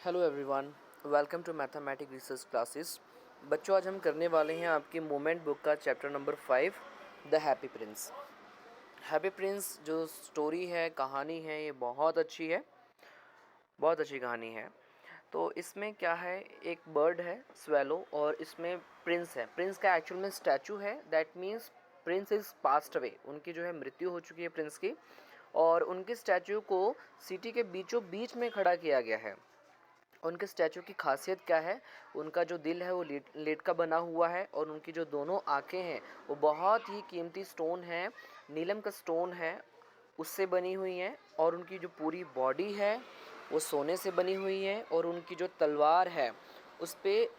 Hello everyone, welcome to mathematic research classes. बच्चों, आज हम करने वाले हैं आपकी मोमेंट बुक का chapter number 5, the happy prince. Happy prince जो स्टोरी है, कहानी है, ये बहुत अच्छी है, बहुत अच्छी कहानी है। तो इसमें क्या है, एक बर्ड है स्वेलो, और इसमें प्रिंस है। प्रिंस का एक्चुअल में स्टैचू है, that means Prince is passed away, उनकी जो है मृत्यु हो चुकी है प्रिंस की। और उनके स्टैचू को सिटी के बीचों बीच में खड़ा किया गया है। उनके स्टैचू की खासियत क्या है, उनका जो दिल है वो लेड का बना हुआ है, और उनकी जो दोनों आंखें हैं वो बहुत ही कीमती स्टोन है, नीलम का स्टोन है, उससे बनी हुई हैं। और उनकी जो पूरी बॉडी है वो सोने से बनी हुई है, और उनकी जो तलवार है उस पर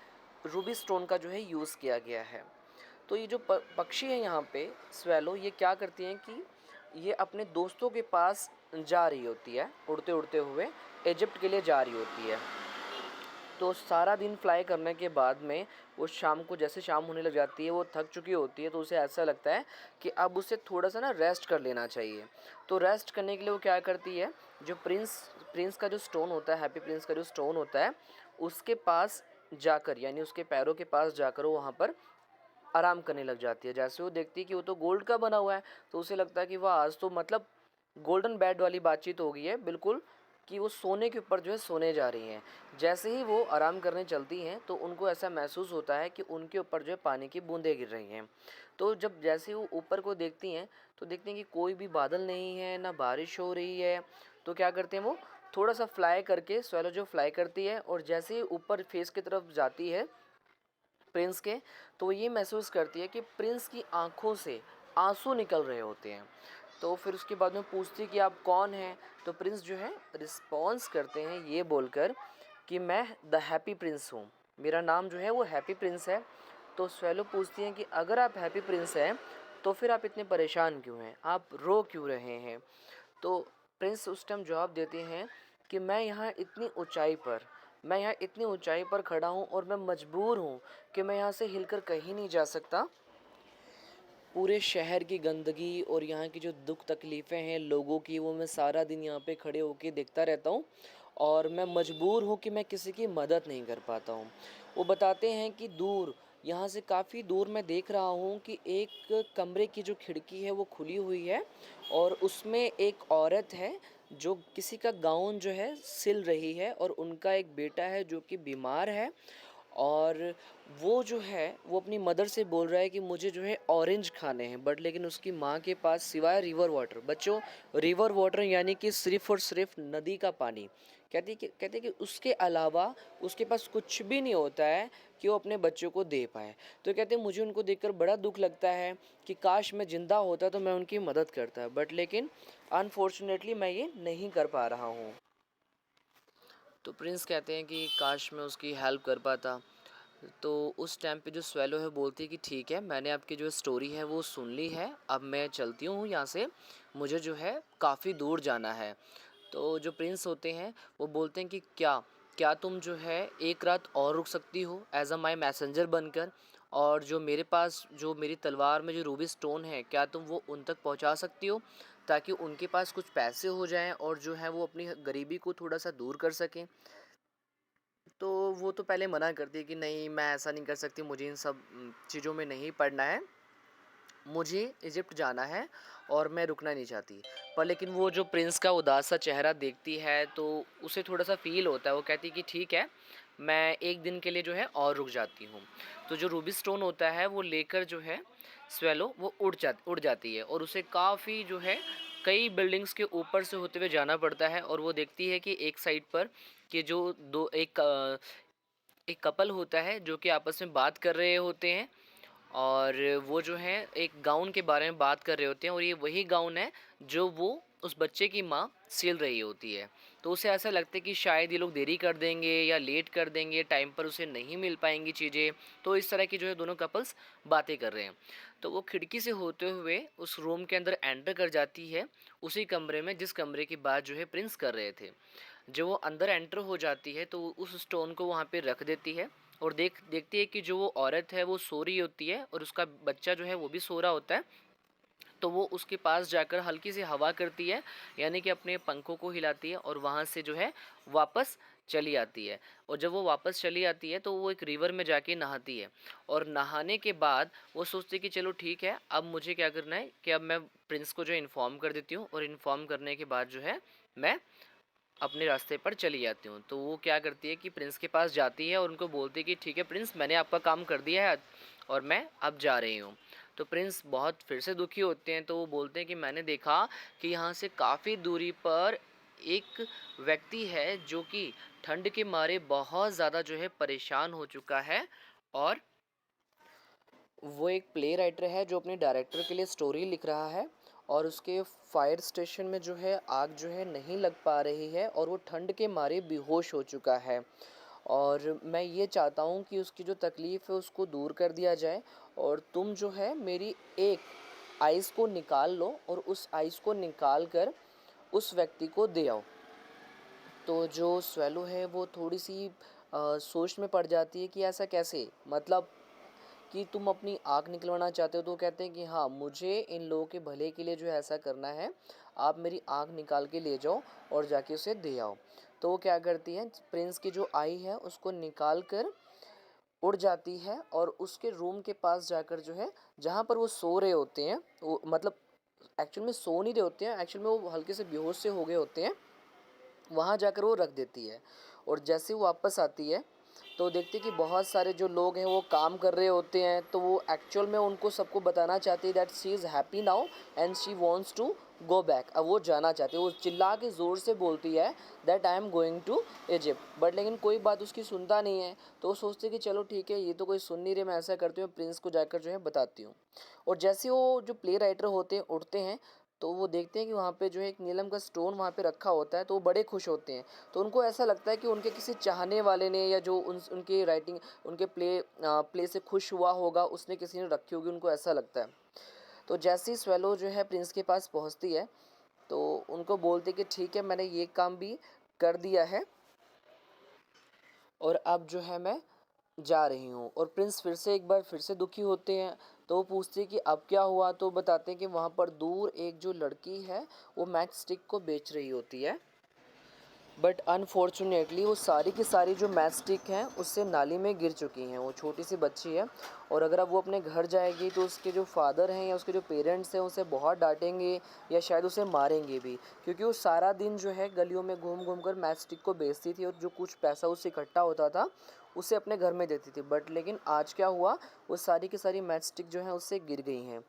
रूबी स्टोन का जो है यूज़ किया गया है। तो ये जो पक्षी है यहाँ पे स्वेलो, ये क्या करती हैं कि ये अपने दोस्तों के पास जा रही होती है, उड़ते उड़ते हुए इजिप्ट के लिए जा रही होती है। तो सारा दिन फ्लाई करने के बाद में वो शाम को, जैसे शाम होने लग जाती है, वो थक चुकी होती है, तो उसे ऐसा लगता है कि अब उसे थोड़ा सा ना रेस्ट कर लेना चाहिए। तो रेस्ट करने के लिए वो क्या करती है, जो प्रिंस का जो स्टोन होता है, हैप्पी प्रिंस का जो स्टोन होता है, उसके पास जाकर, यानी उसके पैरों के पास जाकर वो वहाँ पर आराम करने लग जाती है। जैसे वो देखती है कि वो तो गोल्ड का बना हुआ है, तो उसे लगता है कि वाह, आज तो मतलब गोल्डन बेड वाली बातचीत हो गई है बिल्कुल, कि वो सोने के ऊपर जो है सोने जा रही हैं। जैसे ही वो आराम करने चलती हैं तो उनको ऐसा महसूस होता है कि उनके ऊपर जो है पानी की बूंदें गिर रही हैं। तो जब जैसे वो ऊपर को देखती हैं तो देखती हैं कि कोई भी बादल नहीं है, ना बारिश हो रही है। तो क्या करते हैं, वो थोड़ा सा फ्लाई करके, स्वेलो जो फ्लाई करती है, और जैसे ही ऊपर फेस की तरफ जाती है प्रिंस के, तो वो ये महसूस करती है कि प्रिंस की आंखों से आंसू निकल रहे होते हैं। तो फिर उसके बाद में पूछती है कि आप कौन हैं। तो प्रिंस जो है रिस्पॉन्स करते हैं ये बोलकर कि मैं द हैप्पी प्रिंस हूँ, मेरा नाम जो है वो हैप्पी प्रिंस है। तो स्वेलो पूछती हैं कि अगर आप हैप्पी प्रिंस हैं तो फिर आप इतने परेशान क्यों हैं, आप रो क्यों रहे हैं। तो प्रिंस उस टाइम जवाब देते हैं कि मैं यहाँ इतनी ऊंचाई पर खड़ा हूँ, और मैं मजबूर हूँ कि मैं यहाँ से हिलकर कहीं नहीं जा सकता। पूरे शहर की गंदगी और यहाँ की जो दुख तकलीफ़ें हैं लोगों की, वो मैं सारा दिन यहाँ पे खड़े होके देखता रहता हूँ, और मैं मजबूर हूँ कि मैं किसी की मदद नहीं कर पाता हूँ। वो बताते हैं कि दूर, यहाँ से काफ़ी दूर मैं देख रहा हूँ कि एक कमरे की जो खिड़की है वो खुली हुई है, और उसमें एक औरत है जो किसी का गाउन जो है सिल रही है, और उनका एक बेटा है जो कि बीमार है। और वो जो है वो अपनी मदर से बोल रहा है कि मुझे जो है ऑरेंज खाने हैं, बट लेकिन उसकी माँ के पास सिवाय रिवर वाटर, बच्चों रिवर वाटर यानी कि सिर्फ़ और सिर्फ नदी का पानी, कहती कि उसके अलावा उसके पास कुछ भी नहीं होता है कि वो अपने बच्चों को दे पाए। तो कहते हैं मुझे उनको देखकर बड़ा दुख लगता है कि काश मैं ज़िंदा होता तो मैं उनकी मदद करता, बट लेकिन अनफॉर्चुनेटली मैं ये नहीं कर पा रहा हूँ। तो प्रिंस कहते हैं कि काश मैं उसकी हेल्प कर पाता। तो उस टाइम पे जो स्वेलो है बोलती है कि ठीक है, मैंने आपकी जो स्टोरी है वो सुन ली है, अब मैं चलती हूँ यहाँ से, मुझे जो है काफ़ी दूर जाना है। तो जो प्रिंस होते हैं वो बोलते हैं कि क्या क्या तुम जो है एक रात और रुक सकती हो एज अ माई मैसेंजर बनकर, और जो मेरे पास, जो मेरी तलवार में जो रूबी स्टोन है, क्या तुम वो उन तक पहुंचा सकती हो, ताकि उनके पास कुछ पैसे हो जाएं और जो है वो अपनी गरीबी को थोड़ा सा दूर कर सकें। तो वो तो पहले मना करती है कि नहीं, मैं ऐसा नहीं कर सकती, मुझे इन सब चीज़ों में नहीं पड़ना है, मुझे इजिप्ट जाना है और मैं रुकना नहीं चाहती। पर लेकिन वो जो प्रिंस का उदास सा चेहरा देखती है तो उसे थोड़ा सा फ़ील होता है। वो कहती है कि ठीक है, मैं एक दिन के लिए जो है और रुक जाती हूँ। तो जो रूबी स्टोन होता है वो लेकर जो है स्वेलो वो उड़ जाती है, और उसे काफ़ी जो है कई बिल्डिंग्स के ऊपर से होते हुए जाना पड़ता है। और वो देखती है कि एक साइड पर कि जो एक कपल होता है जो कि आपस में बात कर रहे होते हैं, और वो जो है एक गाउन के बारे में बात कर रहे होते हैं, और ये वही गाउन है जो वो उस बच्चे की माँ सिल रही होती है। तो उसे ऐसा लगता है कि शायद ये लोग देरी कर देंगे या लेट कर देंगे, टाइम पर उसे नहीं मिल पाएंगी चीज़ें। तो इस तरह की जो है दोनों कपल्स बातें कर रहे हैं। तो वो खिड़की से होते हुए उस रूम के अंदर एंटर कर जाती है, उसी कमरे में जिस कमरे की बात जो है प्रिंस कर रहे थे। जब वो अंदर एंटर हो जाती है तो उस स्टोन को वहाँ पे रख देती है, और देखती है कि जो वो औरत है वो सो रही होती है, और उसका बच्चा जो है वो भी सो रहा होता है। तो वो उसके पास जाकर हल्की सी हवा करती है, यानी कि अपने पंखों को हिलाती है और वहाँ से जो है वापस चली आती है। और जब वो वापस चली आती है तो वो एक रिवर में जाके नहाती है, और नहाने के बाद वो सोचती है कि चलो ठीक है, अब मुझे क्या करना है कि अब मैं प्रिंस को जो है इन्फॉर्म कर देती हूँ, और इन्फॉर्म करने के बाद जो है मैं अपने रास्ते पर चली जाती हूँ। तो वो क्या करती है कि प्रिंस के पास जाती है और उनको बोलती है कि ठीक है प्रिंस, मैंने आपका काम कर दिया है और मैं अब जा रही हूँ। तो प्रिंस बहुत फिर से दुखी होते हैं, तो वो बोलते हैं कि मैंने देखा कि यहाँ से काफ़ी दूरी पर एक व्यक्ति है जो कि ठंड के मारे बहुत ज़्यादा जो है परेशान हो चुका है, और वो एक प्ले राइटर है जो अपने डायरेक्टर के लिए स्टोरी लिख रहा है, और उसके फायर स्टेशन में जो है आग जो है नहीं लग पा रही है, और वो ठंड के मारे बेहोश हो चुका है। और मैं ये चाहता हूँ कि उसकी जो तकलीफ़ है उसको दूर कर दिया जाए, और तुम जो है मेरी एक आइस को निकाल लो और उस आइस को निकाल कर उस व्यक्ति को दे आओ। तो जो स्वेलो है वो थोड़ी सी सोच में पड़ जाती है कि ऐसा कैसे, मतलब कि तुम अपनी आँख निकलवाना चाहते हो। तो वो कहते हैं कि हाँ, मुझे इन लोगों के भले के लिए जो है ऐसा करना है, आप मेरी आँख निकाल के ले जाओ और जाके उसे दे आओ। तो वो क्या करती है, प्रिंस की जो आई है उसको निकाल कर उड़ जाती है, और उसके रूम के पास जाकर जो है, जहाँ पर वो सो रहे होते हैं, वो मतलब एक्चुअल में सो नहीं रहे होते हैं, एक्चुअल में वो हल्के से बेहोश से हो गए होते हैं, वहाँ जाकर वो रख देती है। और जैसे वो वापस आती है तो देखती है कि बहुत सारे जो लोग हैं वो काम कर रहे होते हैं, तो वो एक्चुअल में उनको सबको बताना चाहती है that she is happy now and she wants to go back. अब वो जाना चाहती है, वो चिल्ला के ज़ोर से बोलती है that I am going to Egypt, but लेकिन कोई बात उसकी सुनता नहीं है। तो वो सोचती है कि चलो ठीक है, ये तो कोई सुन नहीं रहे, मैं ऐसा करती हूँ, प्रिंस को जाकर जो है बताती हूँ। और जैसे वो जो प्ले राइटर होते हैं उठते हैं, तो वो देखते हैं कि वहाँ पे जो है एक नीलम का स्टोन वहाँ पे रखा होता है, तो वो बड़े खुश होते हैं। तो उनको ऐसा लगता है कि उनके किसी चाहने वाले ने, या जो उनके राइटिंग उनके प्ले से खुश हुआ होगा, उसने किसी ने रखी होगी, उनको ऐसा लगता है। तो जैसे ही स्वेलो जो है प्रिंस के पास पहुँचती है, तो उनको बोलते कि ठीक है, मैंने ये काम भी कर दिया है और अब जो है मैं जा रही हूँ। और प्रिंस फिर से एक बार फिर से दुखी होते हैं, तो वो पूछते हैं कि अब क्या हुआ। तो बताते हैं कि वहाँ पर दूर एक जो लड़की है वो मैच स्टिक को बेच रही होती है, बट अनफॉर्चुनेटली वो सारी की सारी जो मैच स्टिक हैं उससे नाली में गिर चुकी हैं। वो छोटी सी बच्ची है, और अगर अब वो अपने घर जाएगी तो उसके जो फादर हैं या उसके जो पेरेंट्स हैं उसे बहुत डांटेंगे, या शायद उसे मारेंगे भी, क्योंकि वो सारा दिन जो है गलियों में घूम घूम कर मैच स्टिक को बेचती थी, और जो कुछ पैसा उससे इकट्ठा होता था उसे अपने घर में देती थी। बट लेकिन आज क्या हुआ, वो सारी की सारी मैच स्टिक जो हैं उससे गिर गई हैं।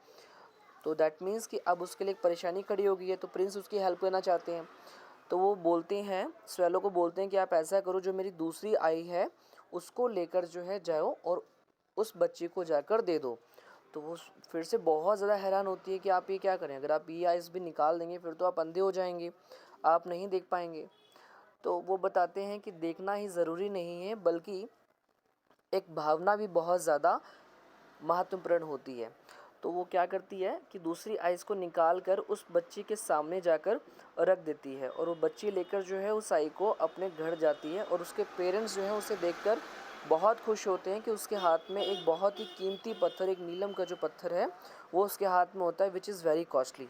तो दैट मीन्स कि अब उसके लिए एक परेशानी खड़ी हो गई है। तो प्रिंस उसकी हेल्प करना चाहते हैं, तो वो बोलते हैं, स्वेलो को बोलते हैं कि आप ऐसा करो, जो मेरी दूसरी आई है उसको लेकर जो है जाओ और उस बच्चे को जाकर दे दो। तो वो फिर से बहुत ज़्यादा हैरान होती है कि आप ये क्या करें, अगर आप ये आइज़ भी निकाल देंगे फिर तो आप अंधे हो जाएंगे, आप नहीं देख पाएंगे। तो वो बताते हैं कि देखना ही ज़रूरी नहीं है, बल्कि एक भावना भी बहुत ज़्यादा महत्वपूर्ण होती है। तो वो क्या करती है कि दूसरी आइस को निकाल कर उस बच्ची के सामने जाकर रख देती है, और वो बच्ची लेकर जो है उस आई को अपने घर जाती है, और उसके पेरेंट्स जो है उसे देखकर बहुत खुश होते हैं कि उसके हाथ में एक बहुत ही कीमती पत्थर, एक नीलम का जो पत्थर है वो उसके हाथ में होता है, विच इज़ वेरी कॉस्टली,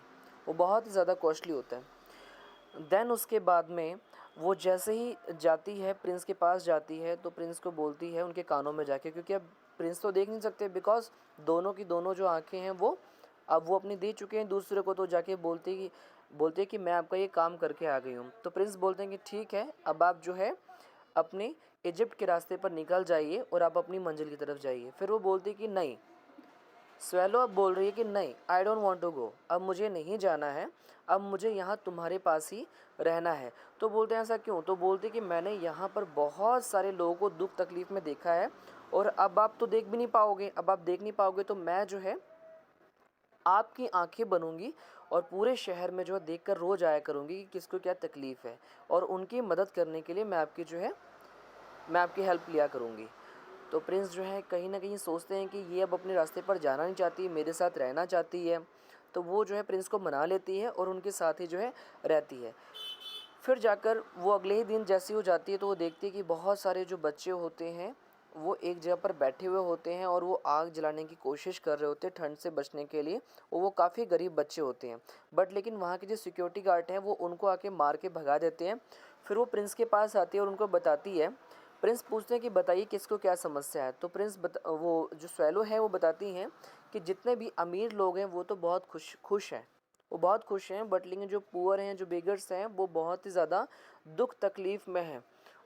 वो बहुत ही ज़्यादा कॉस्टली होता है। देन उसके बाद में वो जैसे ही जाती है, प्रिंस के पास जाती है, तो प्रिंस को बोलती है उनके कानों में जाके, क्योंकि अब प्रिंस तो देख नहीं सकते, बिकॉज दोनों की दोनों जो आंखें हैं वो अब वो अपनी दे चुके हैं दूसरे को। तो जाके बोलते कि मैं आपका ये काम करके आ गई हूँ। तो प्रिंस बोलते हैं कि ठीक है, अब आप जो है अपने इजिप्ट के रास्ते पर निकल जाइए और आप अपनी मंजिल की तरफ जाइए। फिर वो बोलती कि नहीं, स्वेलो अब बोल रही है कि नहीं, I don't want to go, अब मुझे नहीं जाना है, अब मुझे यहाँ तुम्हारे पास ही रहना है। तो बोलते हैं ऐसा क्यों। तो बोलते कि मैंने यहाँ पर बहुत सारे लोगों को दुख तकलीफ़ में देखा है, और अब आप तो देख भी नहीं पाओगे, अब आप देख नहीं पाओगे, तो मैं जो है आपकी आंखें बनूंगी और पूरे शहर में जो है देख कर रोज़ आया करूँगी कि किसको क्या तकलीफ़ है, और उनकी मदद करने के लिए मैं आपकी हेल्प लिया करूँगी। तो प्रिंस जो है कहीं ना कहीं सोचते हैं कि ये अब अपने रास्ते पर जाना नहीं चाहती, मेरे साथ रहना चाहती है। तो वो जो है प्रिंस को मना लेती है और उनके साथ ही जो है रहती है। फिर जाकर वो अगले ही दिन जैसी हो जाती है, तो वो देखती है कि बहुत सारे जो बच्चे होते हैं वो एक जगह पर बैठे हुए होते हैं और वो आग जलाने की कोशिश कर रहे होते हैं ठंड से बचने के लिए, और वो काफ़ी गरीब बच्चे होते हैं। बट लेकिन वहाँ के जो सिक्योरिटी गार्ड हैं वो उनको आके मार के भगा देते हैं। फिर वो प्रिंस के पास आती है और उनको बताती है। प्रिंस पूछते हैं कि बताइए किसको क्या समस्या है। तो वो जो स्वैलो है वो बताती हैं कि जितने भी अमीर लोग हैं वो तो बहुत खुश हैं, वो बहुत खुश हैं, बट लेकिन जो पुअर हैं, जो बेगर्स हैं, वो बहुत ही ज़्यादा दुख तकलीफ़ में हैं।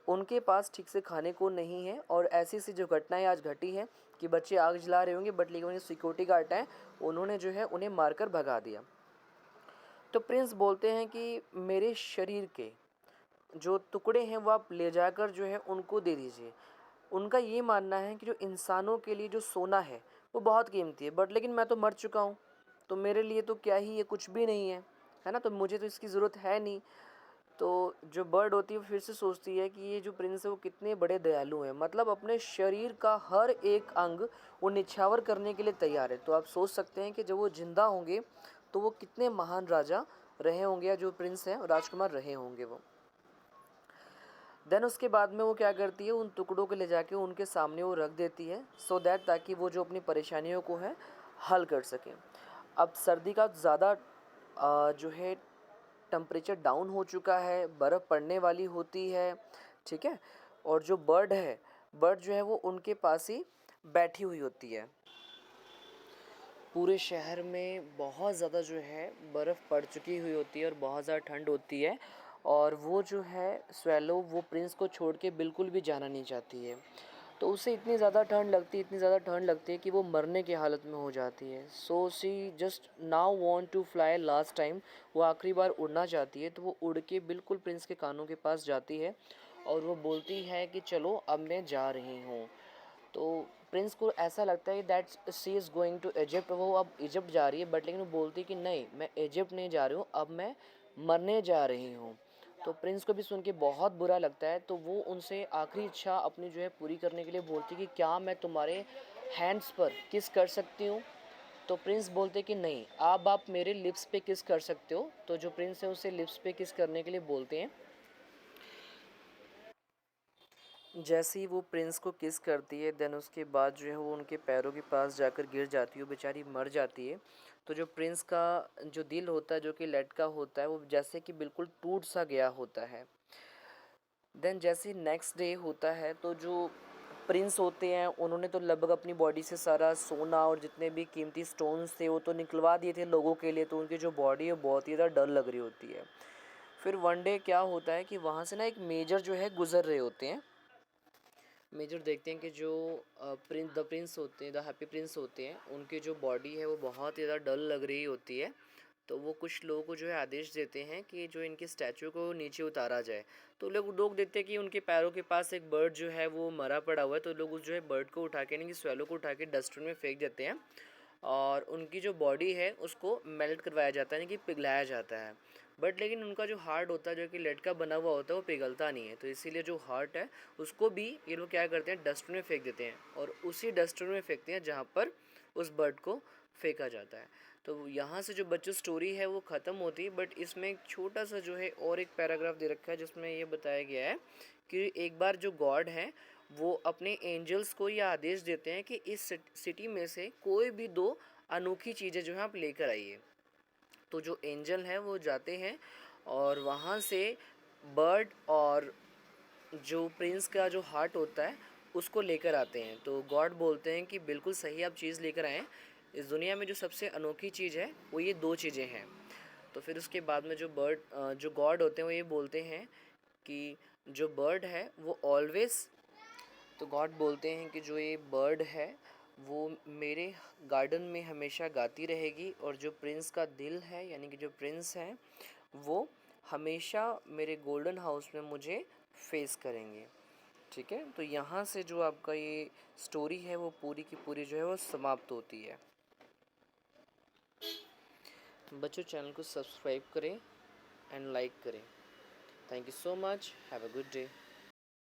उनके पास ठीक से खाने को नहीं है। और ऐसी सी जो घटनाएं आज घटी है कि बच्चे आग जला रहे होंगे, बट लेकिन सिक्योरिटी गार्ड हैं, उन्होंने जो है उन्हें मारकर भगा दिया। तो प्रिंस बोलते हैं कि मेरे शरीर के जो टुकड़े हैं वो आप ले जाकर जो है उनको दे दीजिए। उनका ये मानना है कि जो इंसानों के लिए जो सोना है वो बहुत कीमती है, बट लेकिन मैं तो मर चुका हूँ, तो मेरे लिए तो क्या ही, ये कुछ भी नहीं है ना, तो मुझे तो इसकी ज़रूरत है नहीं। तो जो बर्ड होती है वो फिर से सोचती है कि ये जो प्रिंस है वो कितने बड़े दयालु हैं, मतलब अपने शरीर का हर एक अंग वो निछावर करने के लिए तैयार है। तो आप सोच सकते हैं कि जब वो जिंदा होंगे तो वो कितने महान राजा रहे होंगे, या जो प्रिंस हैं राजकुमार रहे होंगे वो। देन उसके बाद में वो क्या करती है, उन टुकड़ों को ले जाके उनके सामने वो रख देती है, सो दैट ताकि वो जो अपनी परेशानियों को है हल कर सकें। अब सर्दी का ज़्यादा जो है टेम्परेचर डाउन हो चुका है, बर्फ़ पड़ने वाली होती है, ठीक है। और जो बर्ड जो है वो उनके पास ही बैठी हुई होती है। पूरे शहर में बहुत ज़्यादा जो है बर्फ़ पड़ चुकी हुई होती है और बहुत ज़्यादा ठंड होती है, और वो जो है स्वैलो वो प्रिंस को छोड़ के बिल्कुल भी जाना नहीं चाहती है। तो उसे इतनी ज़्यादा ठंड लगती है कि वो मरने की हालत में हो जाती है। So see just now want to fly last time, वो आखिरी बार उड़ना चाहती है। तो वो उड़ के बिल्कुल प्रिंस के कानों के पास जाती है और वो बोलती है कि चलो अब मैं जा रही हूँ। तो प्रिंस को ऐसा लगता है that she is going to Egypt, वो अब इजिप्ट जा रही है, बट लेकिन वो बोलती है कि नहीं, मैं इजिप्ट नहीं जा रही हूँ, अब मैं मरने जा रही हूँ। तो प्रिंस को भी सुन के बहुत बुरा लगता है, तो वो उनसे आखिरी इच्छा अपनी जो है पूरी करने के लिए बोलती है कि क्या मैं तुम्हारे हैंड्स पर किस कर सकती हूँ। तो प्रिंस बोलते कि नहीं, आप मेरे लिप्स पे किस कर सकते हो। तो जो प्रिंस है उसे लिप्स पे किस करने के लिए बोलते हैं। जैसे ही वो प्रिंस को किस करती है, देन उसके बाद जो है वो उनके पैरों के पास जाकर गिर जाती है, वो बेचारी मर जाती है। तो जो प्रिंस का जो दिल होता है, जो कि लटका होता है, वो जैसे कि बिल्कुल टूट सा गया होता है। देन जैसे नेक्स्ट डे होता है, तो जो प्रिंस होते हैं उन्होंने तो लगभग अपनी बॉडी से सारा सोना और जितने भी कीमती स्टोन्स थे वो तो निकलवा दिए थे लोगों के लिए, तो उनकी जो बॉडी है बहुत ही ज़्यादा डल लग रही होती है। फिर वन डे क्या होता है कि वहाँ से ना एक मेजर जो है गुज़र रहे होते हैं। मेजर देखते हैं कि जो प्रिंस होते हैं, द हैप्पी प्रिंस होते हैं, उनकी जो बॉडी है वो बहुत ज़्यादा डल लग रही होती है। तो वो कुछ लोगों को जो है आदेश देते हैं कि जो इनकी स्टैचू को नीचे उतारा जाए। तो लोग देखते हैं कि उनके पैरों के पास एक बर्ड जो है वो मरा पड़ा हुआ है, तो लोग उस जो है बर्ड को उठा के, यानी कि स्वैलो को उठा के डस्टबिन में फेंक देते हैं, और उनकी जो बॉडी है उसको मेल्ट करवाया जाता है, यानी कि पिघलाया जाता है। बट लेकिन उनका जो हार्ट होता है, जो कि लेड का बना हुआ होता है, वो पिघलता नहीं है। तो इसीलिए जो हार्ट है उसको भी ये लोग क्या करते हैं, डस्टबिन में फेंक देते हैं, और उसी डस्टबिन में फेंकते हैं जहाँ पर उस बर्ड को फेंका जाता है। तो यहाँ से जो बच्चों स्टोरी है वो ख़त्म होती है, बट इसमें एक छोटा सा जो है और एक पैराग्राफ दे रखा है जिसमें ये बताया गया है कि एक बार जो गॉड है वो अपने एंजल्स को ये आदेश देते हैं कि इस सिटी में से कोई भी दो अनोखी चीज़ें जो हैं आप लेकर आइए। तो जो एंजल हैं वो जाते हैं और वहाँ से बर्ड और जो प्रिंस का जो हार्ट होता है उसको लेकर आते हैं। तो गॉड बोलते हैं कि बिल्कुल सही आप चीज़ लेकर आएँ, इस दुनिया में जो सबसे अनोखी चीज़ है वो ये दो चीज़ें हैं। तो फिर उसके बाद में जो गॉड होते हैं वो ये बोलते हैं कि जो बर्ड है वो ऑलवेज़, तो गॉड बोलते हैं कि जो ये बर्ड है वो मेरे गार्डन में हमेशा गाती रहेगी, और जो प्रिंस का दिल है, यानी कि जो प्रिंस है, वो हमेशा मेरे गोल्डन हाउस में मुझे फेस करेंगे। ठीक है, तो यहाँ से जो आपका ये स्टोरी है वो पूरी की पूरी जो है वो समाप्त होती है। बच्चों, चैनल को सब्सक्राइब करें एंड लाइक करें। Thank you so much, have a good day.